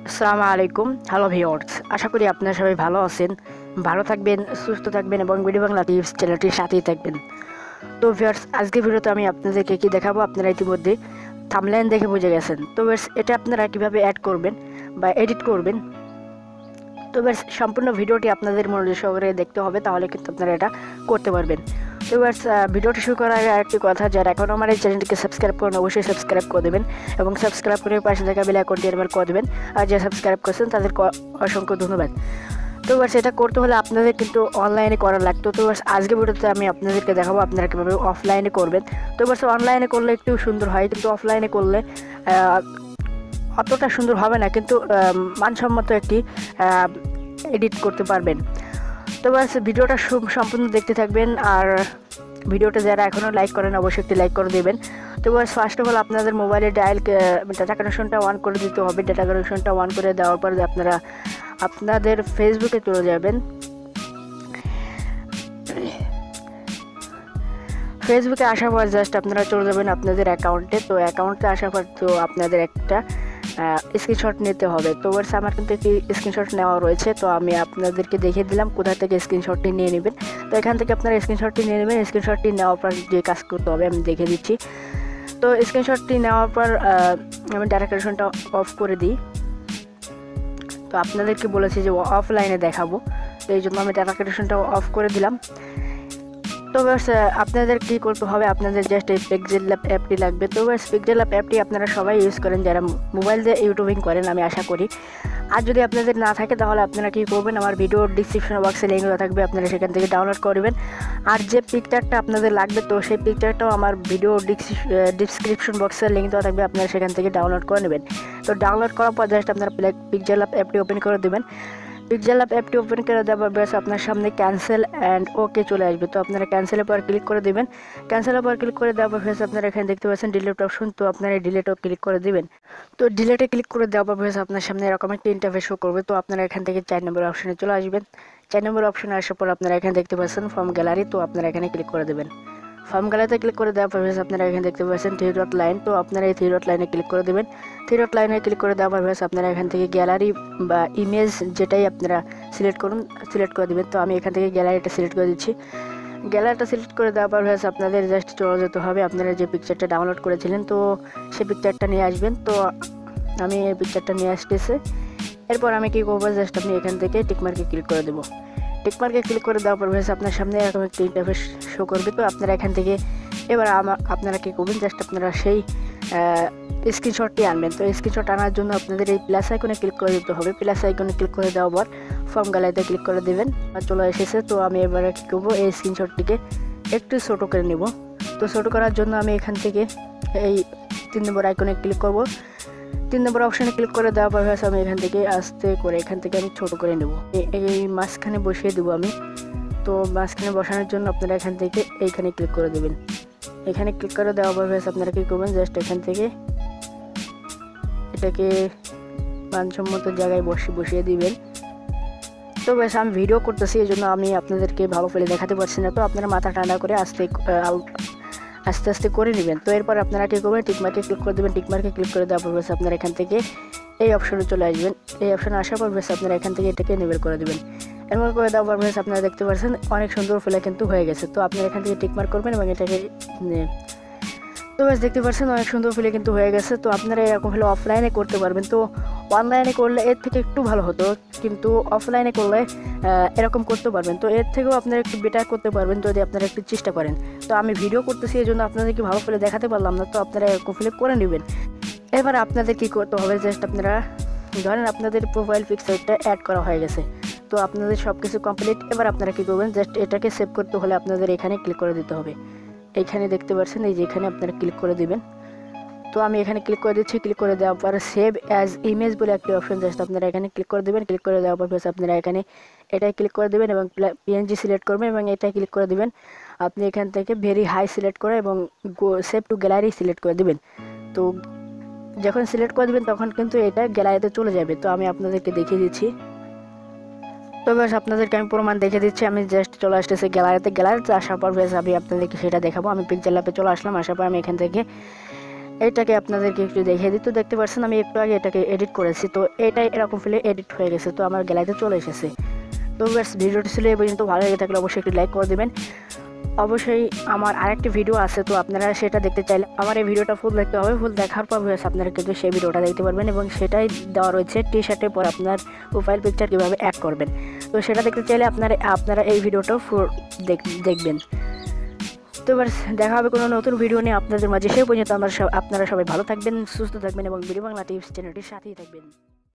আসসালামু আলাইকুম। Hello viewers, আশা করি আপনারা সবাই ভালো আছেন, ভালো থাকবেন, সুস্থ থাকবেন এবং বিডি বাংলা টিপস চ্যানেলটির সাথেই থাকবেন। তো ভিউয়ার্স, আজকের ভিডিওতে আমি আপনাদেরকে কি দেখাবো, আপনারা ইতিমধ্যে থাম্বনেইল দেখে বুঝে গেছেন। তো ভিউয়ার্স, এটা আপনারা কিভাবে অ্যাড করবেন বা এডিট করবেন, তো ভিউয়ার্স সম্পূর্ণ ভিডিওটি আপনাদের মনোযোগ সহকারে দেখতে হবে, তাহলে কিন্তু আপনারা এটা করতে পারবেন। তো ভিউয়ার্স, ভিডিওটি শুরু করার আগে আরেকটি কথা, যারা এখন আমার এই চ্যানেলটিকে সাবস্ক্রাইব করেন অবশ্যই সাবস্ক্রাইব করে দেবেন এবং সাবস্ক্রাইব করে পাশে থাকা বেল আইকনটি এনএবল করে দেবেন। আর যারা সাবস্ক্রাইব করেছেন তাদের অসংখ্য ধন্যবাদ। তো ভিউয়ার্স, এটা করতে হলে আপনাদের কিন্তু অনলাইনে করা লাগতো। তো ভিউয়ার্স, আজকে ভিডিওতে আমি আপনাদেরকে দেখাবো আপনারা কীভাবে অফলাইনে করবেন। তো ভিউয়ার্স, অনলাইনে করলে একটু সুন্দর হয়, কিন্তু অফলাইনে করলে অতটা সুন্দর হবে না, কিন্তু মানসম্মত একটি এডিট করতে পারবেন। তো বাস ভিডিওটা সম্পূর্ণ দেখতে থাকবেন, আর ভিডিওটা যারা এখনও লাইক করেন অবশ্যই একটি লাইক করে দেবেন। তো বাস ফার্স্ট অফ অল আপনাদের মোবাইলে ডাটা কানেকশনটা অন করে দিতে হবে। ডাটা কানেকশনটা অন করে দেওয়ার পর আপনারা আপনাদের ফেসবুকে চলে যাবেন। ফেসবুকে আসার পর জাস্ট আপনারা চলে যাবেন আপনাদের অ্যাকাউন্টে। তো অ্যাকাউন্টে আসার পর তো আপনাদের একটা স্ক্রিনশট নিতে হবে। তো বাস আমার কিন্তু একটি স্ক্রিনশট নেওয়া রয়েছে, তো আমি আপনাদেরকে দেখিয়ে দিলাম কোথা থেকে স্ক্রিনশটটি নিয়ে নেবেন। তো এখান থেকে আপনারা স্ক্রিনশটটি নিয়ে নেবেন। স্ক্রিনশটটি নেওয়ার পর যে কাজ করতে হবে আমি দেখিয়ে দিচ্ছি। তো স্ক্রিনশটটি নেওয়ার পর আমি ডাটা কানেকশনটা অফ করে দিই। তো আপনাদেরকে বলেছি যে অফলাইনে দেখাবো, তো এই জন্য আমি ডাটা কানেকশনটা অফ করে দিলাম। তো বাস আপনাদের কী করতে হবে, আপনাদের জাস্ট এই পিক্সেল ল্যাব অ্যাপটি লাগবে। তো বাস পিক্সেল ল্যাব অ্যাপটি আপনারা সবাই ইউজ করেন যারা মোবাইল দিয়ে ইউটিউবিং করেন, আমি আশা করি। আর যদি আপনাদের না থাকে তাহলে আপনারা কী করবেন, আমার ভিডিওর ডিসক্রিপশন বক্সে লিঙ্ক দেওয়া থাকবে, আপনারা সেখান থেকে ডাউনলোড করবেন। আর যে পিকচারটা আপনাদের লাগবে তো সেই পিকচারটাও আমার ভিডিও ডিসক্রিপশন বক্সে লিঙ্ক দেওয়া থাকবে, আপনারা সেখান থেকে ডাউনলোড করে নেবেন। তো ডাউনলোড করার পর জাস্ট আপনারা পিক্সেল ল্যাব অ্যাপটি ওপেন করে দেবেন। পিক্সেল ল্যাব অ্যাপটি ওপেন করে দেওয়ার পর আপনার সামনে ক্যান্সেল অ্যান্ড ওকে চলে আসবে। তো আপনারা ক্যান্সেলের পর ক্লিক করে দেবেন। ক্যান্সেলের পর ক্লিক করে দেওয়ার পর আপনারা এখানে দেখতে পাচ্ছেন ডিলিট অপশন, তো আপনারা এই ডিলিটও ক্লিক করে দেবেন। তো ডিলিটে ক্লিক করে দেওয়ার পর আপনার সামনে এরকম একটা ইন্টারফেস শো করবে। তো আপনারা এখান থেকে 4 নম্বর অপশনে চলে আসবেন। 4 নম্বর অপশনে আসার পর আপনারা এখানে দেখতে পাচ্ছেন ফর্ম গ্যালারি, তো আপনারা এখানে ক্লিক করে দেবেন। ফর্ম গ্যালারিতে ক্লিক করে দেওয়ার পর আপনারা এখানে দেখতে পাচ্ছেন 3 ডট লাইন, তো আপনারা এই 3 ডট লাইনে ক্লিক করে দেবেন। 3 ডট লাইনে ক্লিক করে দেওয়ার পর আপনারা এখান থেকে গ্যালারি বা ইমেজ যেটাই আপনারা সিলেক্ট করুন সিলেক্ট করে দেবেন। তো আমি এখান থেকে গ্যালারিটা সিলেক্ট করে দিচ্ছি। গ্যালারিটা সিলেক্ট করে দেওয়ার পর আপনাদের জাস্ট চলে যেতে হবে আপনারা যে পিকচারটা ডাউনলোড করেছিলেন, তো সেই পিকচারটা নিয়ে আসবেন। তো আমি এই পিকচারটা নিয়ে আসতেছি। এরপর আমি কী করবো, জাস্ট আপনি এখান থেকে টিকমার্কে ক্লিক করে দেবো। টিকমার্কে ক্লিক করে দেওয়ার পর আপনার সামনে এরকম একটা ইন্টারফেস শো করবে। তো আপনারা এখান থেকে এবার আপনারা কী করবেন, জাস্ট আপনারা সেই স্ক্রিনশটটি আনবেন। তো স্ক্রিনশট আনার জন্য আপনাদের এই প্লাস আইকনে ক্লিক করে দিতে হবে। প্লাস আইকনে ক্লিক করে দেওয়ার পর ফর্ম গ্যালারিতে ক্লিক করে দেবেন। চলে এসেছে। তো আমি এবারে কী করবো, এই স্ক্রিনশটটিকে একটু ছোটো করে নেব। তো ছোটো করার জন্য আমি এখান থেকে এই 3 নম্বর আইকনে ক্লিক করব। 3 নম্বর অপশানে ক্লিক করে দেওয়ার পর আমি এখান থেকে আস্তে করে এখান থেকে আমি ছোটো করে নেব। এই মাঝখানে বসিয়ে দেবো আমি। তো মাঝখানে বসানোর জন্য আপনারা এখান থেকে এইখানে ক্লিক করে দেবেন। এখানে ক্লিক করে দেওয়ার পর আপনারা কী করবেন, জাস্ট এখান থেকে এটাকে মানসম্মত জায়গায় বসিয়ে দিবেন। তো বেশ আমি ভিডিও করতেছি, এই জন্য আমি আপনাদেরকে ভালো করে দেখাতে পারছি না। তো আপনারা মাথা ঠান্ডা করে আস্তে আস্তে করে নেবেন। তো এরপর আপনারা কী করবেন, টিকমার্কে ক্লিক করে দেবেন। টিকমার্কে ক্লিক করে দেওয়ার পর আপনারা এখান থেকে এই অপশনে চলে আসবেন। এই অপশনে আসার পর আপনারা এখান থেকে এটাকে এনেবল করে দেবেন। এনেবল করে দেওয়ার পর আপনারা দেখতে পাচ্ছেন অনেক সুন্দর ফুলে কিন্তু হয়ে গেছে। তো আপনারা এখান থেকে টিকমার্ক করবেন এবং এটাকে তো বেশ দেখতে পাচ্ছেন অনেক সুন্দর ফুলে কিন্তু হয়ে গেছে। তো আপনারা এরকম হলে অফলাইনে করতে পারবেন। তো অনলাইনে করলে এর থেকে একটু ভালো হতো, কিন্তু অফলাইনে করলে এরকম করতে পারবেন। তো এর থেকেও আপনারা একটু বেটার করতে পারবেন যদি আপনারা একটু চেষ্টা করেন। তো আমি ভিডিও করতেছি, এই জন্য আপনাদেরকে ভালো করে দেখাতে পারলাম না। তো আপনারা এরকম ফুলে করে নেবেন। এবার আপনাদের কী করতে হবে, জাস্ট আপনারা ধরেন আপনাদের প্রোফাইল পিকচারটা অ্যাড করা হয়ে গেছে। তো আপনাদের সব কিছু কমপ্লিট। এবার আপনারা কী করবেন, জাস্ট এটাকে সেভ করতে হলে আপনাদের এখানে ক্লিক করে দিতে হবে। এইখানে দেখতে পাচ্ছেন এই যে এখানে আপনারা ক্লিক করে দেবেন। তো আমি এখানে ক্লিক করে দিচ্ছি। ক্লিক করে দেওয়ার পর সেভ অ্যাজ ইমেজ বলে একটি অপশন, জাস্ট আপনারা এখানে ক্লিক করে দেবেন। ক্লিক করে দেওয়ার পর আপনারা এখানে এটাই ক্লিক করে দেবেন এবং পিএনজি সিলেক্ট করবেন এবং এটাই ক্লিক করে দেবেন। আপনি এখান থেকে ভেরি হাই সিলেক্ট করে এবং সেভ টু গ্যালারি সিলেক্ট করে দেবেন। তো যখন সিলেক্ট করে দেবেন তখন কিন্তু এটা গ্যালারিতে চলে যাবে। তো আমি আপনাদেরকে দেখিয়ে দিচ্ছি। তো বেশ আপনাদেরকে আমি প্রমাণ দেখে দিচ্ছি। আমি জাস্ট চলে আসতেছি গ্যালারিতে। গ্যালারিতে আসার পর বেশ আমি আপনাদেরকে সেটা দেখাবো। আমি পিকচার ল্যাবে চলে আসলাম। আসার পর আমি এখান থেকে এইটাকে আপনাদেরকে একটু দেখিয়ে দিই। তো দেখতে পাচ্ছেন আমি একটু আগে এটাকে এডিট করেছি, তো এটাই এরকম ফেলে এডিট হয়ে গেছে, তো আমার গ্যালারিতে চলে এসেছে। তো ব্যাস ভিডিওটি ছিল এই পর্যন্ত। ভালো লেগে থাকলে অবশ্যই একটি লাইক করে দেবেন। অবশ্যই আমার আরেকটি ভিডিও আছে, তো আপনারা সেটা দেখতে চাইলে আমার এই ভিডিওটা ফুল দেখতে হবে। ফুল দেখার পর আপনারা কিন্তু সেই ভিডিওটা দেখতে পারবেন, এবং সেটাই দেওয়া রয়েছে টি শার্টের পর আপনার প্রোফাইল পিকচার কীভাবে অ্যাড করবেন। তো সেটা দেখতে চাইলে আপনারা এই ভিডিওটাও দেখবেন। তো এবার দেখা হবে কোনো নতুন ভিডিও নিয়ে আপনাদের মাঝে। সেই পর্যন্ত আপনারা সবাই ভালো থাকবেন, সুস্থ থাকবেন এবং ভিডিও বাংলা টিপস চ্যানেলটির সাথেই থাকবেন।